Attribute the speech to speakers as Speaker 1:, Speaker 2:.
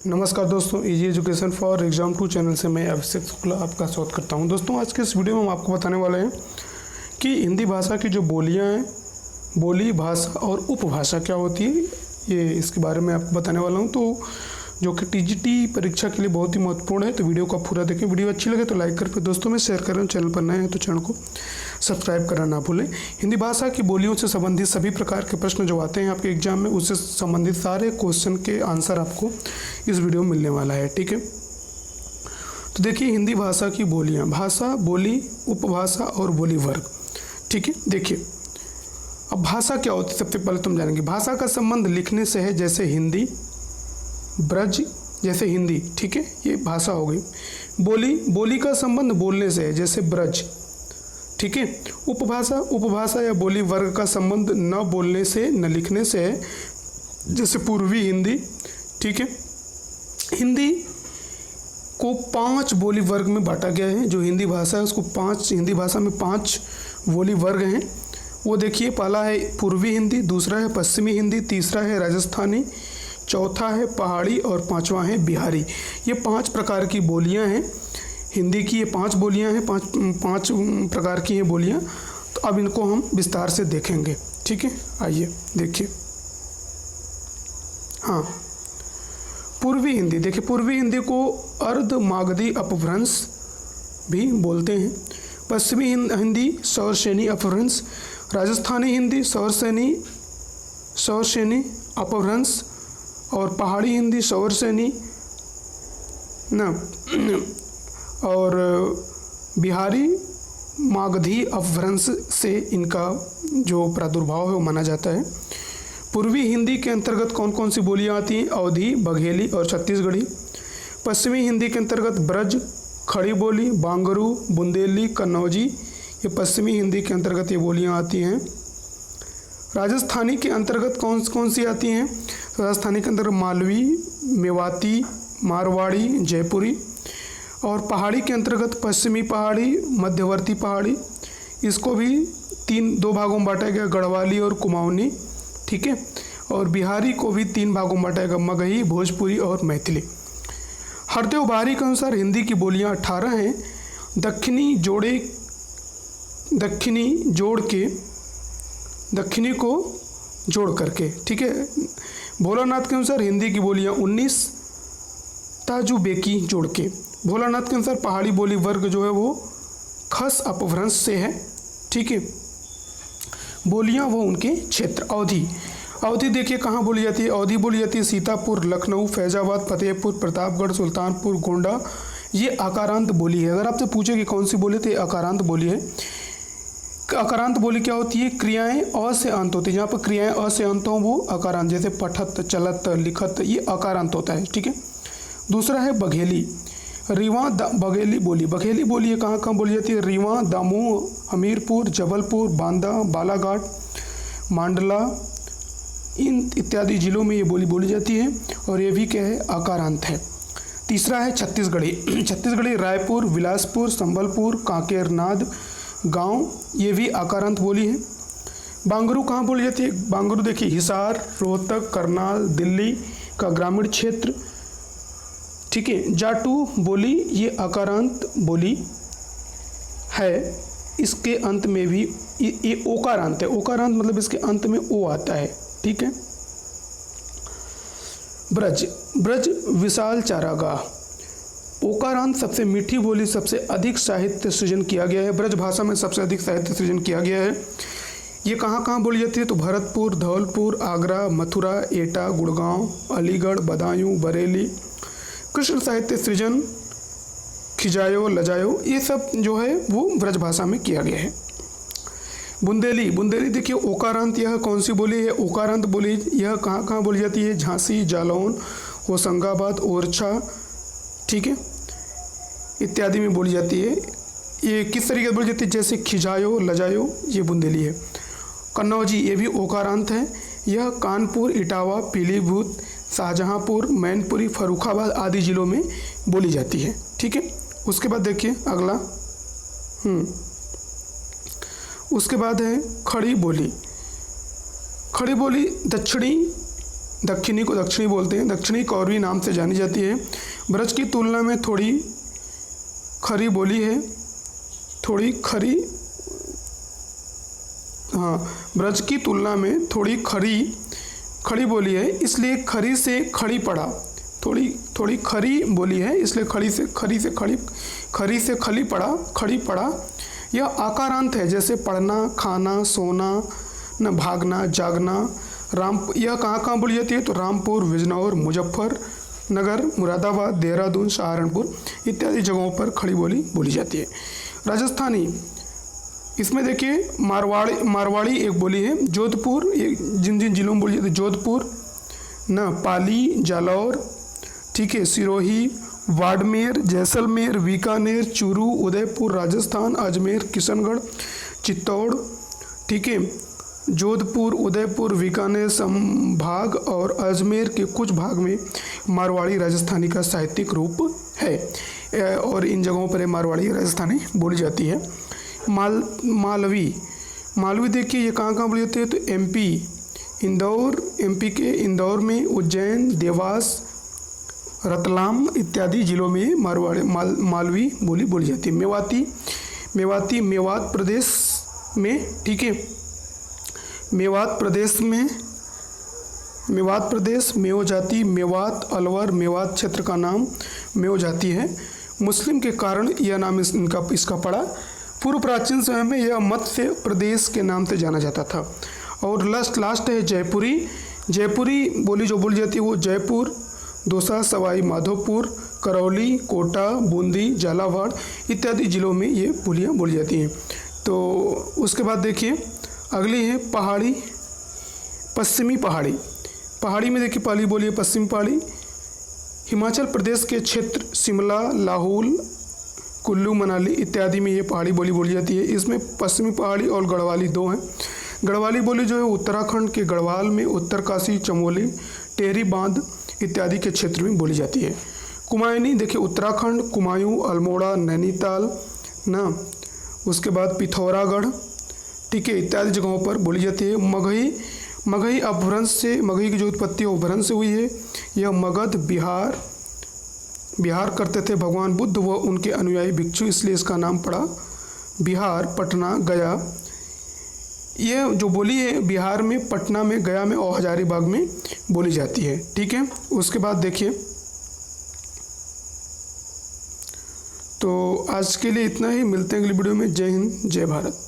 Speaker 1: नमस्कार दोस्तों, easy education for exam 2 channel से मैं अभिषेक शुक्ला आपका स्वागत करता हूं। दोस्तों, आज के इस वीडियो में हम आपको बताने वाले हैं कि हिंदी भाषा की जो बोलियां हैं, बोली भाषा और उपभाषा क्या होती है, ये इसके बारे में आपको बताने वाला हूं। तो जो कि टीजीटी परीक्षा के लिए बहुत ही महत्वपूर्ण है, तो वीडियो को पूरा देखें। वीडियो अच्छी लगे तो लाइक कर, फिर दोस्तों में शेयर करें। चैनल पर नए हैं तो चैनल को सब्सक्राइब करना ना भूलें। हिंदी भाषा की बोलियों से संबंधित सभी प्रकार के प्रश्न जो आते हैं आपके एग्जाम में, उससे संबंधित सारे क्वेश्चन के आंसर आपको इस वीडियो में मिलने वाला है। ठीक है, तो देखिए हिंदी भाषा की बोलियां, भाषा, बोली, उपभाषा और बोली वर्ग। ठीक है, देखिए अब भाषा क्या होती है सबसे पहले तुम जानेंगे। भाषा का संबंध लिखने से है, जैसे हिंदी, ब्रज जैसे हिंदी। ठीक है, ये भाषा हो गई। बोली, बोली का संबंध बोलने से है, जैसे ब्रज। ठीक है, उपभाषा, उपभाषा या बोली वर्ग का संबंध न बोलने से न लिखने से है, जैसे पूर्वी हिंदी। ठीक है, हिंदी को 5 बोली वर्ग में बांटा गया है। जो हिंदी भाषा है उसको 5, हिंदी भाषा में 5 बोली वर्ग हैं। वो देखिए, पहला है पूर्वी हिंदी, दूसरा है पश्चिमी हिंदी, तीसरा है राजस्थानी, चौथा है पहाड़ी और पांचवा है बिहारी। ये 5 प्रकार की बोलियां हैं हिंदी की। ये 5 बोलियां हैं, पाँच प्रकार की हैं बोलियां। तो अब इनको हम विस्तार से देखेंगे। ठीक है, आइए देखिए। हाँ, पूर्वी हिंदी। देखिए, पूर्वी हिंदी को अर्धमागधी अपभ्रंश भी बोलते हैं। पश्चिमी हिंदी स्वरश्रेणी अपभ्रंश, राजस्थानी हिंदी स्वरश्रेणी अपभ्रंश और पहाड़ी हिंदी स्वरश्रेणी ना और बिहारी मागधी अपभ्रंश से इनका जो प्रादुर्भाव है वो माना जाता है। पूर्वी हिंदी के अंतर्गत कौन कौन सी बोलियां आती हैं? अवधी, बघेली और छत्तीसगढ़ी। पश्चिमी हिंदी के अंतर्गत ब्रज, खड़ी बोली, बांगरू, बुंदेली, कन्नौजी, ये पश्चिमी हिंदी के अंतर्गत ये बोलियां आती हैं। राजस्थानी के अंतर्गत कौन सी आती हैं? राजस्थानी के अंदर मालवी, मेवाती, मारवाड़ी, जयपुरी। और पहाड़ी के अंतर्गत पश्चिमी पहाड़ी, मध्यवर्ती पहाड़ी। इसको भी 2 भागों में बांटा गया, गढ़वाली और कुमाऊनी। ठीक है, और बिहारी को भी 3 भागों में बांटा गया, मगही, भोजपुरी और मैथिली। हरदेव बारी के अनुसार हिंदी की बोलियां 18 हैं। दक्षिणी को जोड़ करके। ठीक है, भोलानाथ के अनुसार हिंदी की बोलियां 19, ताजुबेकी जोड़ के। भोलानाथ के अनुसार पहाड़ी बोली वर्ग जो है वो खस अपभ्रंश से है। ठीक है, बोलियां वो उनके क्षेत्र। अवधी देखिए कहाँ बोली जाती है? अवधी बोली जाती है सीतापुर, लखनऊ, फैजाबाद, फतेहपुर, प्रतापगढ़, सुल्तानपुर, गोंडा। ये आकारांत बोली है। अगर आपसे पूछे कि कौन सी बोली, तो ये आकारांत बोली है। अकारांत बोली क्या होती है? क्रियाएं अ से अंत होती है। जहाँ पर क्रियाएं अ से अंत हो वो अकारांत, जैसे पठत, चलत, लिखत, ये अकारांत होता है। ठीक है, दूसरा है बघेली। रीवा बघेली बोली। बघेली बोली है कहाँ कहाँ बोली जाती है? रीवा, दामोह, हमीरपुर, जबलपुर, बांदा, बालाघाट, मांडला, इन इत्यादि जिलों में ये बोली बोली जाती है। और ये भी क्या है? आकारांत है। तीसरा है छत्तीसगढ़ी। छत्तीसगढ़ी रायपुर, बिलासपुर, संबलपुर, कांकेरनाद गांव, ये भी आकारांत बोली है। बांगरू कहाँ बोली जाती है? बांगरू देखिए हिसार, रोहतक, करनाल, दिल्ली का ग्रामीण क्षेत्र। ठीक है, जाटू बोली, ये आकारांत बोली है। इसके अंत में भी ये ओकारांत है। ओकारांत मतलब इसके अंत में ओ आता है। ठीक है, ब्रज विशाल चारागाह। ओकारांत सबसे मीठी बोली, सबसे अधिक साहित्य सृजन किया गया है। ब्रज भाषा में सबसे अधिक साहित्य सृजन किया गया है। ये कहाँ कहाँ बोली जाती है? तो भरतपुर, धौलपुर, आगरा, मथुरा, एटा, गुड़गांव, अलीगढ़, बदायूं, बरेली। कृष्ण साहित्य सृजन, खिजायो, लजायो, ये सब जो है वो ब्रज भाषा में किया गया है। बुंदेली देखिए ओकारांत, यह कौन सी बोली है? ओकारांत बोली यह कहाँ कहाँ बोली जाती है? झांसी, जालौन, होशंगाबाद, ओरछा, ठीक है, इत्यादि में बोली जाती है। ये किस तरीके से बोली जाती है? जैसे खिजायो, लजायो, ये बुंदेली है। कन्नौजी, ये भी ओकारांत है। यह कानपुर, इटावा, पीलीभीत, शाहजहांपुर, मैनपुरी, फर्रुखाबाद आदि जिलों में बोली जाती है। ठीक है, उसके बाद देखिए अगला उसके बाद है खड़ी बोली। खड़ी बोली दक्षिणी दक्षिणी को दक्षिणी बोलते हैं, दक्षिणी कौरवी नाम से जानी जाती है। ब्रज की तुलना में थोड़ी खरी बोली है, थोड़ी खरी, हाँ, ब्रज की तुलना में थोड़ी खड़ी बोली है, इसलिए खरी से खड़ी पड़ा, थोड़ी खरी बोली है, इसलिए खरी से खड़ी पड़ा। यह आकारांत है, जैसे पढ़ना, खाना, सोना, न भागना, जागना। यह कहाँ बोली जाती है? तो रामपुर, बिजनौर, मुजफ्फरनगर, मुरादाबाद, देहरादून, सहारनपुर इत्यादि जगहों पर खड़ी बोली बोली जाती है। राजस्थानी, इसमें देखिए मारवाड़ी एक बोली है। जोधपुर, जिन जिलों में बोली जाती है, जोधपुर, न पाली, जालौर, ठीक है, सिरोही, बाड़मेर, जैसलमेर, बीकानेर, चूरू, उदयपुर राजस्थान, अजमेर, किशनगढ़, चित्तौड़, ठीक है। जोधपुर, उदयपुर, बीकानेर संभाग और अजमेर के कुछ भाग में मारवाड़ी राजस्थानी का साहित्यिक रूप है और इन जगहों पर मारवाड़ी राजस्थानी बोली जाती है। मालवी देखिए ये कहाँ बोली जाती है? तो एमपी, इंदौर, एमपी के इंदौर में, उज्जैन, देवास, रतलाम इत्यादि जिलों में मालवी बोली बोली जाती है। मेवाती मेवात प्रदेश में, ठीक है, मेवात प्रदेश, मेव जाति, मेवात, अलवर, मेवात क्षेत्र का नाम मेव जाति है। मुस्लिम के कारण यह नाम इसका पड़ा। पूर्व प्राचीन समय में यह मत्स्य प्रदेश के नाम से जाना जाता था। और लास्ट है जयपुरी बोली जो बोली जाती है वो जयपुर, दौसा, सवाई माधोपुर, करौली, कोटा, बूंदी, झालावाड़ इत्यादि जिलों में ये बोलियाँ बोली जाती हैं। तो उसके बाद देखिए अगली है पश्चिमी पहाड़ी में देखिए पहली बोली है पश्चिमी पहाड़ी। हिमाचल प्रदेश के क्षेत्र शिमला, लाहौल, कुल्लू, मनाली इत्यादि में ये पहाड़ी बोली बोली जाती है। इसमें पश्चिमी पहाड़ी और गढ़वाली दो हैं। गढ़वाली बोली जो है उत्तराखंड के गढ़वाल में, उत्तरकाशी, चमोली, टेहरी बांध इत्यादि के क्षेत्र में बोली जाती है। कुमायूनी देखिए उत्तराखंड, कुमायूं, अल्मोड़ा, नैनीताल ना, उसके बाद पिथौरागढ़, ठीक है, इत्यादि जगहों पर बोली जाती है। मगही अपभ्रंश से, मगही की जो उत्पत्ति अपभ्रंश से हुई है। यह मगध बिहार करते थे भगवान बुद्ध व उनके अनुयायी भिक्षु, इसलिए इसका नाम पड़ा बिहार, पटना, गया। यह जो बोली है बिहार में, पटना में, गया में और हजारीबाग में बोली जाती है, ठीक है। उसके बाद देखिए, तो आज के लिए इतना ही, मिलते हैं अगली वीडियो में। जय हिंद, जय भारत।